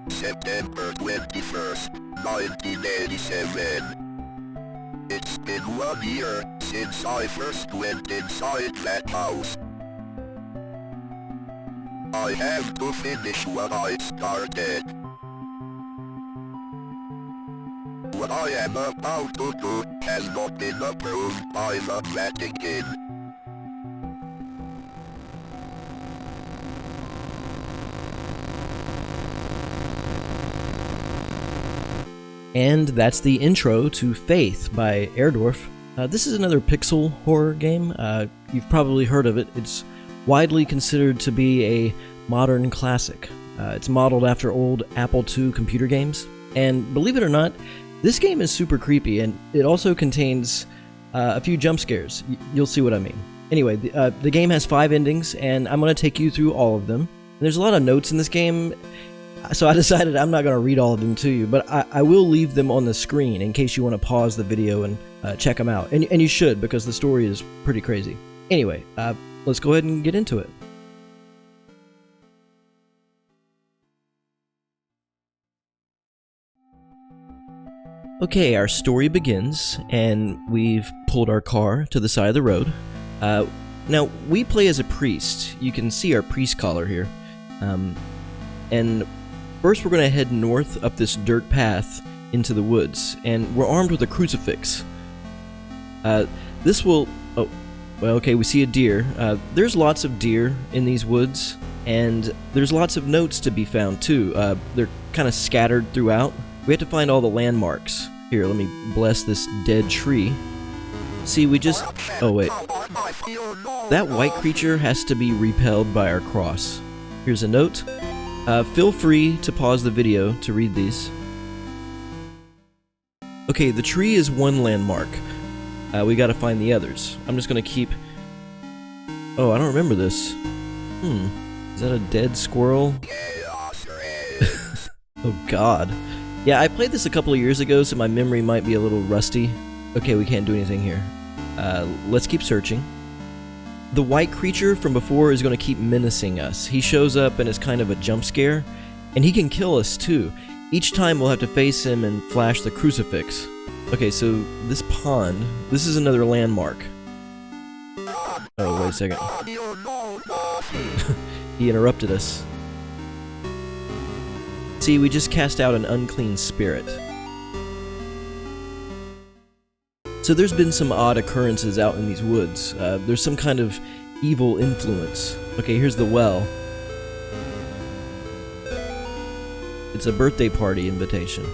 September 21st, 1987. It's been 1 year since I first went inside that house. I have to finish what I started. What I am about to do has not been approved by the Vatican. And that's the intro to Faith by Airdorf. This is another pixel horror game. You've probably heard of it. It's widely considered to be a modern classic. It's modeled after old Apple II computer games. And believe it or not, this game is super creepy, and it also contains a few jump scares. You'll see what I mean. Anyway, the game has 5 endings, and I'm going to take you through all of them. And there's a lot of notes in this game, so I decided I'm not going to read all of them to you, but I will leave them on the screen in case you want to pause the video and check them out. And you should, because the story is pretty crazy. Anyway, let's go ahead and get into it. Okay, our story begins, and we've pulled our car to the side of the road. Now, we play as a priest. You can see our priest collar here. And first we're going to head north up this dirt path into the woods, and we're armed with a crucifix. This will... Oh, well, okay, we see a deer. There's lots of deer in these woods, and there's lots of notes to be found, too. They're kind of scattered throughout. We have to find all the landmarks. Here, let me bless this dead tree. See, we just... Oh, wait. That white creature has to be repelled by our cross. Here's a note. Feel free to pause the video to read these. Okay, the tree is one landmark. We gotta find the others. I'm just gonna keep... Oh, I don't remember this. Is that a dead squirrel? Oh god. Yeah, I played this a couple of years ago, so my memory might be a little rusty. Okay, we can't do anything here. Let's keep searching. The white creature from before is going to keep menacing us. He shows up and is kind of a jump scare, and he can kill us too. Each time we'll have to face him and flash the crucifix. Okay, so this pond, this is another landmark. Oh, wait a second. He interrupted us. See, we just cast out an unclean spirit. So there's been some odd occurrences out in these woods. There's some kind of evil influence. Okay, here's the well. It's a birthday party invitation.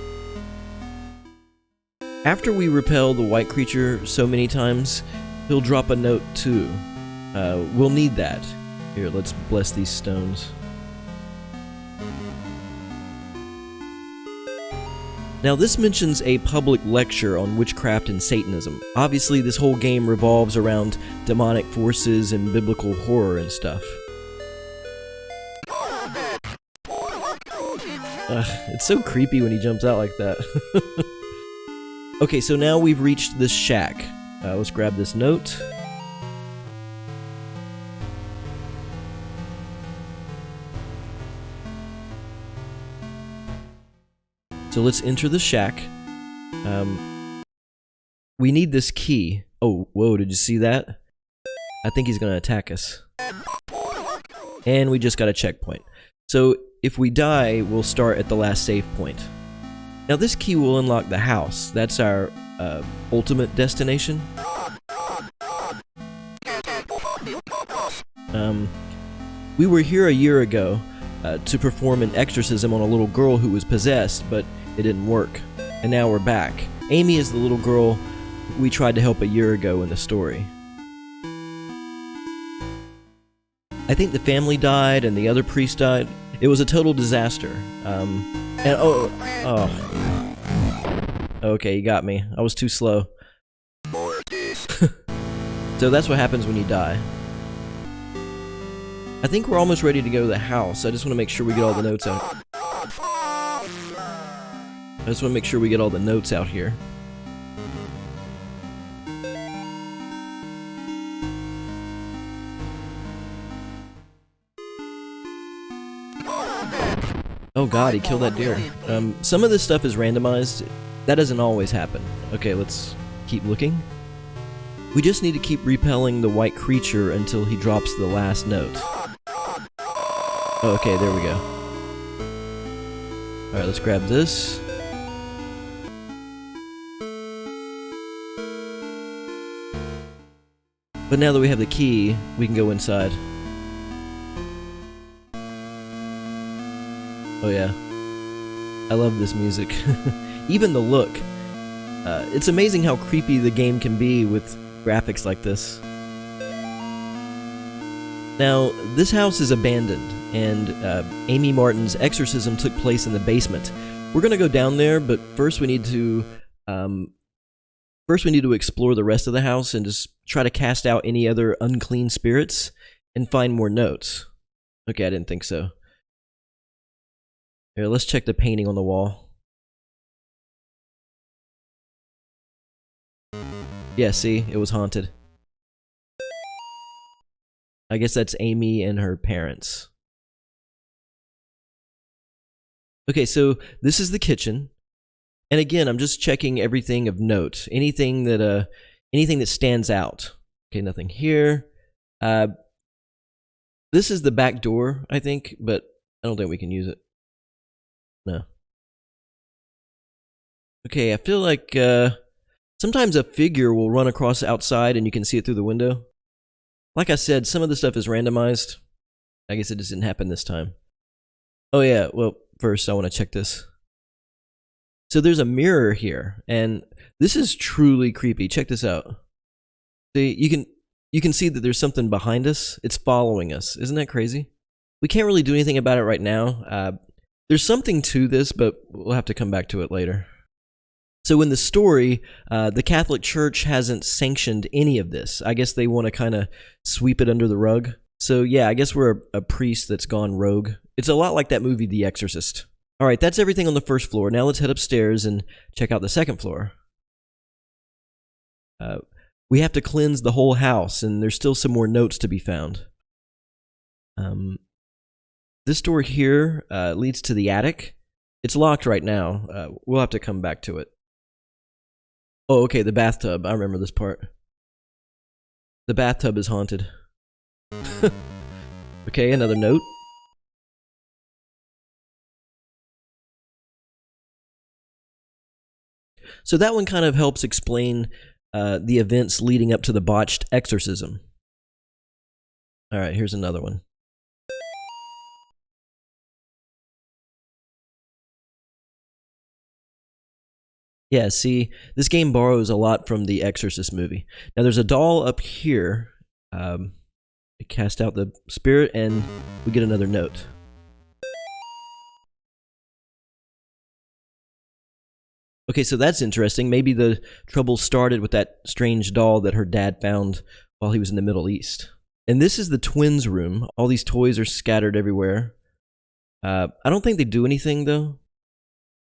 After we repel the white creature so many times, he'll drop a note too. We'll need that. Here, let's bless these stones. Now this mentions a public lecture on witchcraft and Satanism. Obviously this whole game revolves around demonic forces and biblical horror and stuff. It's so creepy when he jumps out like that. Okay, so now we've reached this shack. Let's grab this note. So let's enter the shack. We need this key. Oh, whoa, did you see that? I think he's gonna attack us. And we just got a checkpoint. So if we die, we'll start at the last save point. Now this key will unlock the house. That's our ultimate destination. We were here a year ago to perform an exorcism on a little girl who was possessed, but it didn't work. And now we're back. Amy is the little girl we tried to help a year ago in the story. I think the family died and the other priest died. It was a total disaster. Okay, you got me. I was too slow. So that's what happens when you die. I think we're almost ready to go to the house. I just want to make sure we get all the notes out. Here. Oh god, he killed that deer. Some of this stuff is randomized. That doesn't always happen. Okay, let's keep looking. We just need to keep repelling the white creature until he drops the last note. Oh, okay, there we go. Alright, let's grab this. But now that we have the key, we can go inside. Oh yeah. I love this music. Even the look. It's amazing how creepy the game can be with graphics like this. Now, this house is abandoned, and Amy Martin's exorcism took place in the basement. We're gonna go down there, but first we need to explore the rest of the house and just try to cast out any other unclean spirits and find more notes. Okay, I didn't think so. Here, let's check the painting on the wall. Yeah, see, it was haunted. I guess that's Amy and her parents. Okay, so this is the kitchen. And again, I'm just checking everything of note. Anything that stands out. Okay, nothing here. This is the back door, I think, but I don't think we can use it. No. Okay, I feel like sometimes a figure will run across outside and you can see it through the window. Like I said, some of the stuff is randomized. I guess it just didn't happen this time. Oh yeah, well, first I want to check this. So there's a mirror here, and this is truly creepy. Check this out. See, you can see that there's something behind us. It's following us. Isn't that crazy? We can't really do anything about it right now. There's something to this, but we'll have to come back to it later. So in the story, the Catholic Church hasn't sanctioned any of this. I guess they want to kind of sweep it under the rug. So yeah, I guess we're a priest that's gone rogue. It's a lot like that movie, The Exorcist. Alright, that's everything on the first floor. Now let's head upstairs and check out the second floor. We have to cleanse the whole house, and there's still some more notes to be found. This door here leads to the attic. It's locked right now. We'll have to come back to it. Oh, okay, the bathtub. I remember this part. The bathtub is haunted. Okay, another note. So that one kind of helps explain the events leading up to the botched exorcism. Alright, here's another one. Yeah, see, this game borrows a lot from the Exorcist movie. Now there's a doll up here. It cast out the spirit, and we get another note. Okay, so that's interesting. Maybe the trouble started with that strange doll that her dad found while he was in the Middle East. And this is the twins' room. All these toys are scattered everywhere. I don't think they do anything, though.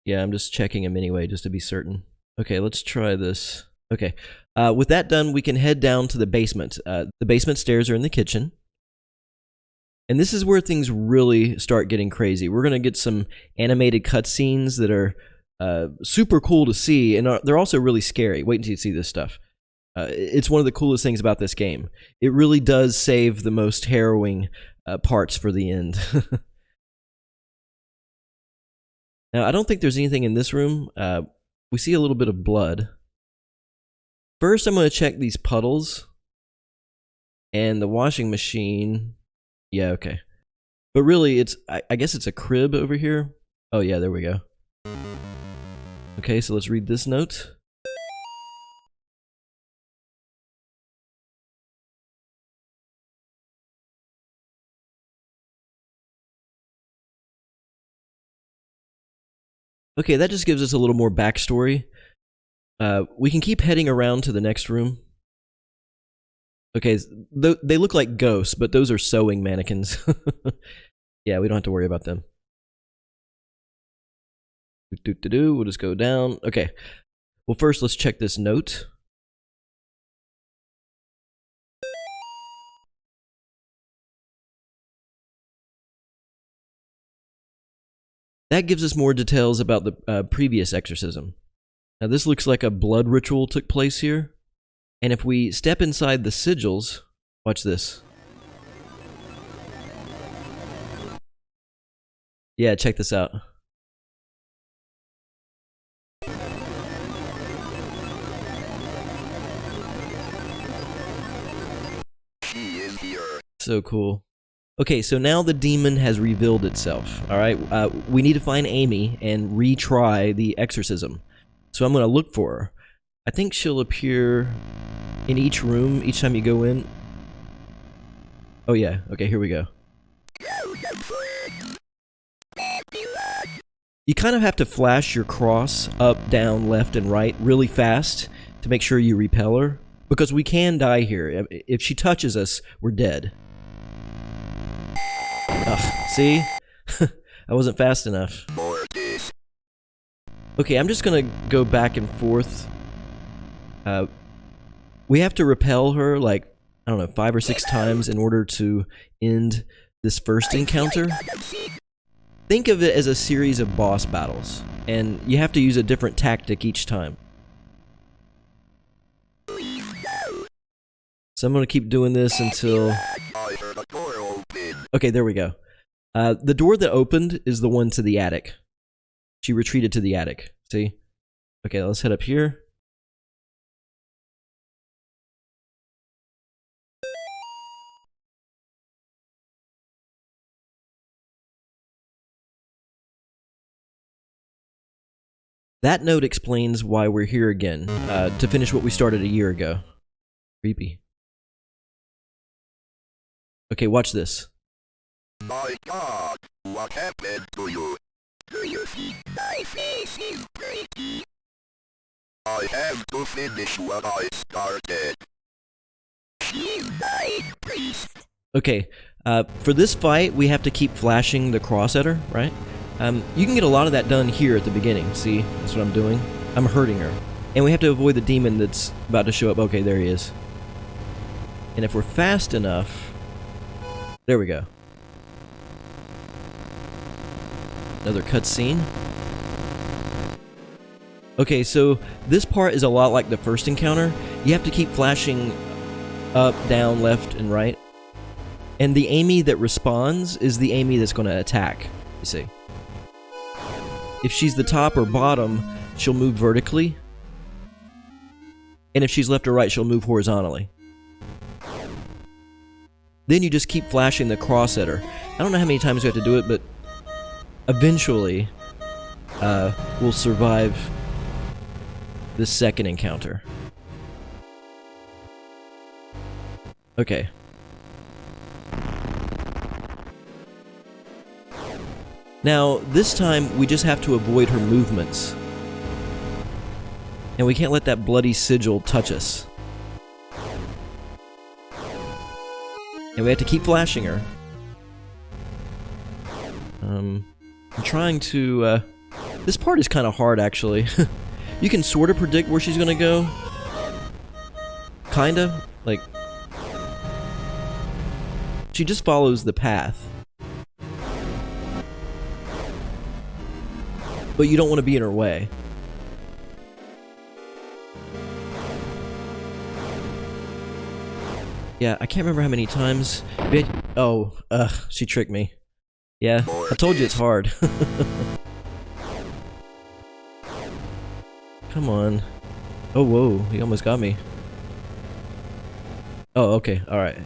Yeah, I'm just checking them anyway, just to be certain. Okay, let's try this. Okay, with that done, we can head down to the basement. The basement stairs are in the kitchen. And this is where things really start getting crazy. We're going to get some animated cutscenes that are super cool to see, and they're also really scary. Wait until you see this stuff. It's one of the coolest things about this game. It really does save the most harrowing parts for the end. Now, I don't think there's anything in this room. We see a little bit of blood. First, I'm going to check these puddles. And the washing machine. Yeah, okay. But really, I guess it's a crib over here. Oh yeah, there we go. Okay, so let's read this note. Okay, that just gives us a little more backstory. We can keep heading around to the next room. Okay, they look like ghosts, but those are sewing mannequins. Yeah, we don't have to worry about them. We'll just go down. Okay. Well, first, let's check this note. That gives us more details about the previous exorcism. Now this looks like a blood ritual took place here. And if we step inside the sigils, watch this. Yeah, check this out. She is here. So cool. Okay, so now the demon has revealed itself, alright? We need to find Amy and retry the exorcism. So I'm gonna look for her. I think she'll appear in each room each time you go in. Oh yeah, okay, here we go. You kind of have to flash your cross up, down, left, and right really fast to make sure you repel her. Because we can die here. If she touches us, we're dead. Ugh, see? I wasn't fast enough. Okay, I'm just gonna go back and forth. We have to repel her, like, I don't know, 5 or 6 times in order to end this first encounter. Think of it as a series of boss battles, and you have to use a different tactic each time. So I'm gonna keep doing this until... Okay, there we go. The door that opened is the one to the attic. She retreated to the attic, see? Okay, let's head up here. That note explains why we're here again, to finish what we started a year ago. Creepy. Okay, watch this. My God, what happened to you? Do you think my face is pretty? I have to finish what I started. She's my priest. Okay, for this fight, we have to keep flashing the cross at her, right? You can get a lot of that done here at the beginning. See, that's what I'm doing. I'm hurting her. And we have to avoid the demon that's about to show up. Okay, there he is. And if we're fast enough... There we go. Another cutscene. Okay, so this part is a lot like the first encounter. You have to keep flashing up, down, left, and right. And the Amy that responds is the Amy that's going to attack, you see. If she's the top or bottom, she'll move vertically. And if she's left or right, she'll move horizontally. Then you just keep flashing the cross at her. I don't know how many times we have to do it, but eventually we'll survive this second encounter. Okay. Now, this time, we just have to avoid her movements. And we can't let that bloody sigil touch us. And we have to keep flashing her. I'm trying to, this part is kind of hard, actually. You can sort of predict where she's gonna go. Kinda. Like, she just follows the path. But you don't want to be in her way. Yeah, I can't remember how many times. Oh, she tricked me. Yeah, I told you it's hard. Come on. Oh, whoa, he almost got me. Oh, okay, alright.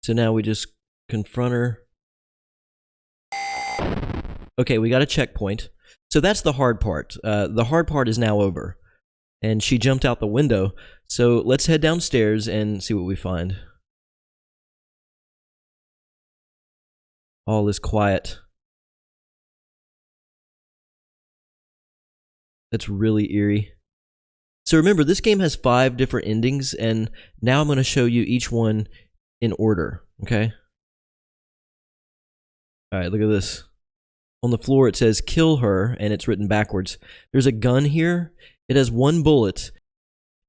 So now we just confront her. Okay, we got a checkpoint. So that's the hard part. The hard part is now over. And she jumped out the window. So let's head downstairs and see what we find. All is quiet. That's really eerie. So remember, this game has 5 different endings, and now I'm going to show you each one in order, okay? Alright, look at this. On the floor it says, kill her, and it's written backwards. There's a gun here. It has 1 bullet,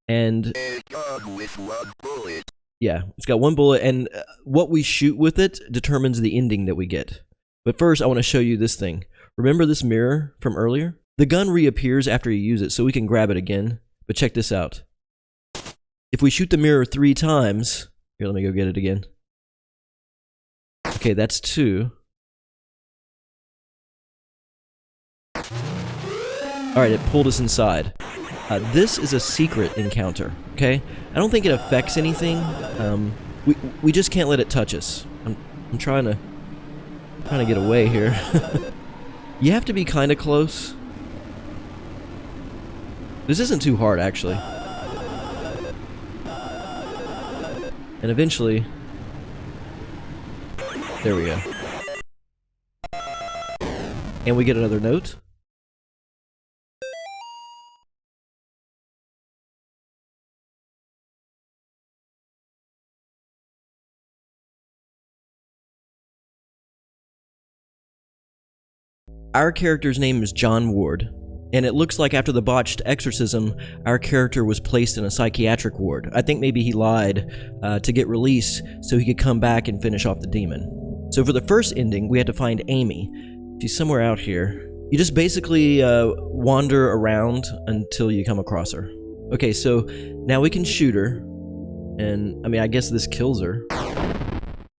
and... A gun with 1 bullet. Yeah, it's got one bullet, and what we shoot with it determines the ending that we get. But first, I want to show you this thing. Remember this mirror from earlier? The gun reappears after you use it, so we can grab it again. But check this out. If we shoot the mirror 3 times... Here, let me go get it again. Okay, that's 2. Alright, it pulled us inside. This is a secret encounter, okay? I don't think it affects anything. We just can't let it touch us. I'm trying to get away here. You have to be kind of close. This isn't too hard, actually. And eventually... There we go. And we get another note. Our character's name is John Ward, and it looks like after the botched exorcism, our character was placed in a psychiatric ward. I think maybe he lied to get released so he could come back and finish off the demon. So for the first ending, we had to find Amy. She's somewhere out here. You just basically wander around until you come across her. Okay, so now we can shoot her, and I mean, I guess this kills her.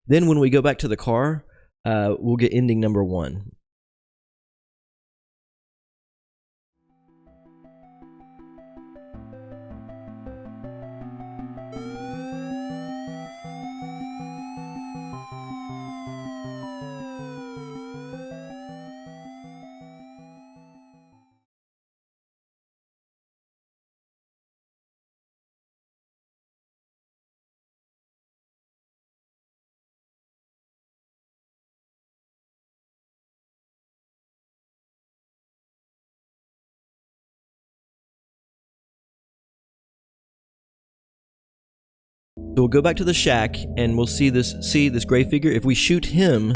Then when we go back to the car, we'll get ending number 1. So we'll go back to the shack, and we'll see this gray figure. If we shoot him,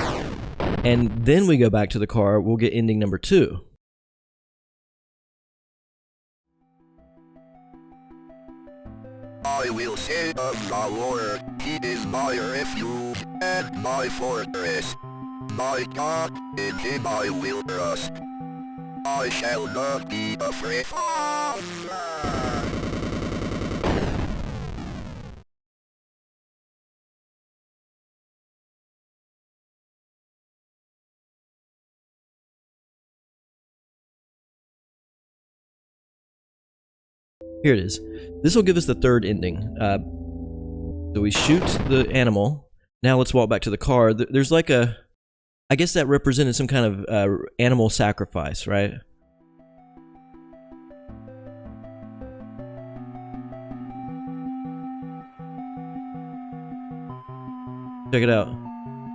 and then we go back to the car, we'll get ending number 2. I will say of the Lord, He is my refuge and my fortress. My God, in Him I will trust. I shall not be afraid. Here it is. This will give us the third ending. So we shoot the animal. Now let's walk back to the car. There's like a... I guess that represented some kind of animal sacrifice, right? Check it out.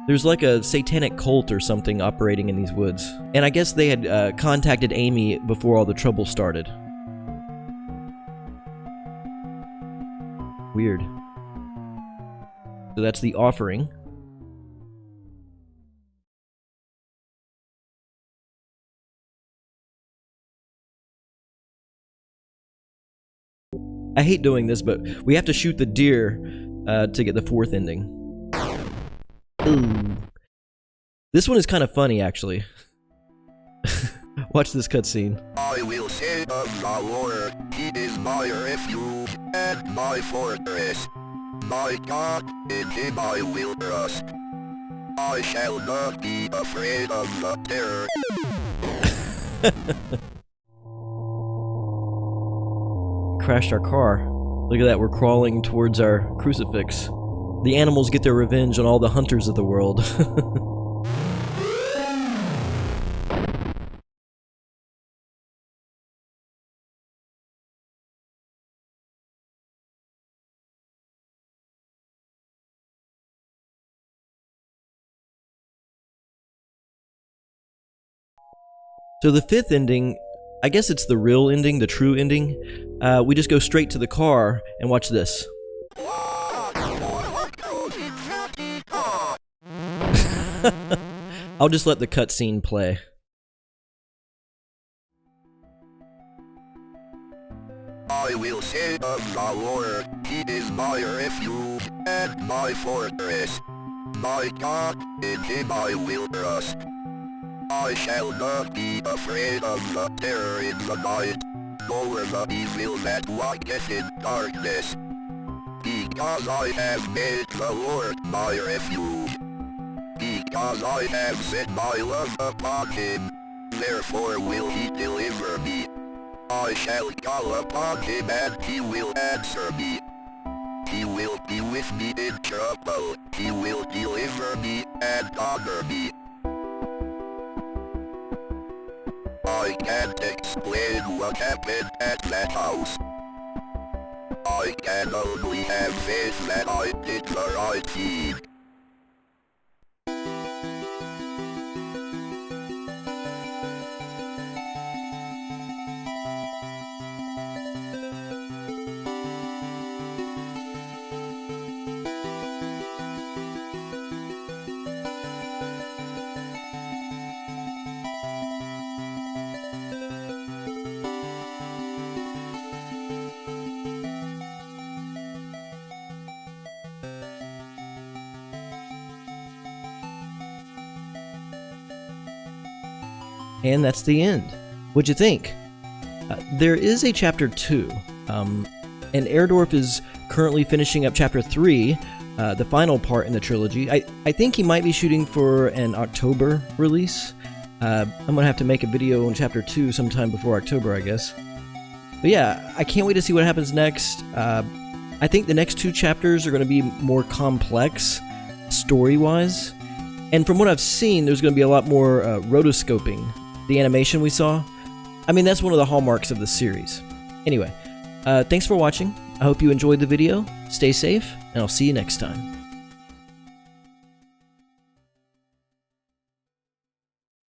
There's like a satanic cult or something operating in these woods. And I guess they had contacted Amy before all the trouble started. Weird. So that's the offering. I hate doing this, but we have to shoot the deer to get the fourth ending. Ooh. This one is kind of funny, actually. Watch this cutscene. I will say of the Lord, He is my refuge and my fortress. My God, in Him I will trust. I shall not be afraid of the terror. Crashed our car. Look at that, we're crawling towards our crucifix. The animals get their revenge on all the hunters of the world. So the fifth ending, I guess it's the real ending, the true ending. We just go straight to the car and watch this. I'll just let the cutscene play. I I will say of the Lord, He is my refuge and my fortress. My God, in Him I will trust. I shall not be afraid of the terror in the night, nor the evil that walketh in darkness. Because I have made the Lord my refuge. Because I have set my love upon Him, therefore will He deliver me. I shall call upon Him and He will answer me. He will be with me in trouble. He will deliver me and honor me. I can't explain what happened at that house. I can only have faith that I did the right thing. And that's the end. What'd you think? There is a chapter 2, and Airdorf is currently finishing up chapter 3, the final part in the trilogy. I think he might be shooting for an October release. I'm gonna have to make a video on chapter 2 sometime before October, I guess. But yeah, I can't wait to see what happens next. I think the next 2 chapters are gonna be more complex, story-wise. And from what I've seen, there's gonna be a lot more rotoscoping. The animation we saw, I mean, that's one of the hallmarks of the series. Anyway, thanks for watching. I hope you enjoyed the video. Stay safe, and I'll see you next time.